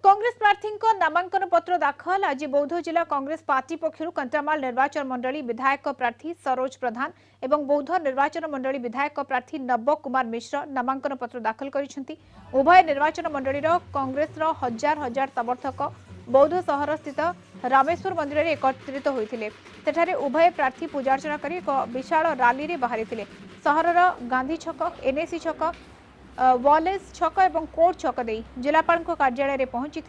कांग्रेस प्रार्थी नामांकन पत्र दाखल आज बौद्ध जिला कांग्रेस पार्टी पक्षर कंटामाल निर्वाचन मंडली विधायक प्रार्थी सरोज प्रधान एवं बौद्ध निर्वाचन मंडली विधायक प्रार्थी नव कुमार मिश्र नामांकन पत्र दाखल करिसेंती। उभय निर्वाचन मंडलीर कांग्रेस हजार हजार समर्थक बौद्ध सहर स्थित रामेश्वर मंदिर में एकत्रित होते। सेठारे उभय प्रार्थी पूजार्चना कर एक विशाल रैली रे बाहरी सहरर गांधी छक एनएसी छक वालेस छक और कोर्ट छक दे जिलापाल कार्यालय में पहुंची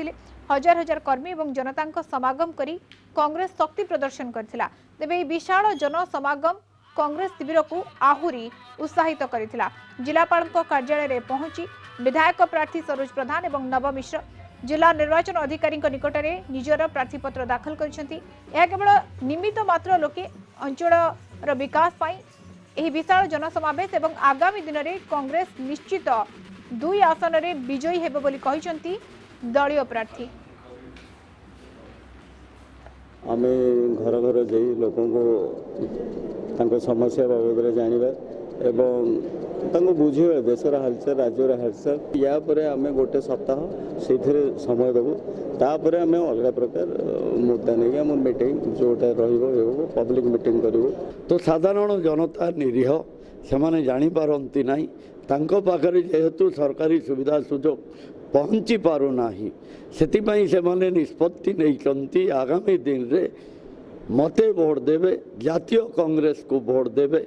हजार हजार कर्मी और जनता समागम करी कांग्रेस शक्ति प्रदर्शन करथिला। तेबे विशाल जनसमागम कांग्रेस शिविर को आहुरी उत्साहित करथिला। जिलापाल कार्यालय में पहुंची विधायक प्रार्थी सरोज प्रधान और नव मिश्र जिला निर्वाचन अधिकारी निकट में निजर प्रार्थीपत्र दाखल करछंती। यह केवल निमित्त मात्र लोके अंचल विकास पाई एही विशाल जनसमावेश एवं आगामी दिन में कांग्रेस निश्चित 2 आसन में विजयी हेबो बोली कहिसंती दलीय प्रार्थी। आमे घर घर जाई लोकों को तांको समस्या बाबद जानिबा एवं तांको बुझिबा देशर हालचाल राज्यर हालचाल या परे आमे गोटे सप्ताह से समय देबू तापर आमे अलग प्रकार मुद्दा नहीं आम मीटिंग जोटा रही पब्लिक मीटिंग करूँ। तो साधारण जनता निरीह से जानी पारती ना तांको पाखरे जेहेतु सरकारी सुविधा सुजोग पहुँची पारुना से माने निष्पत्ति नहीं आगामी दिन रे मते भोट देवे जातीय कांग्रेस को भोट देवे।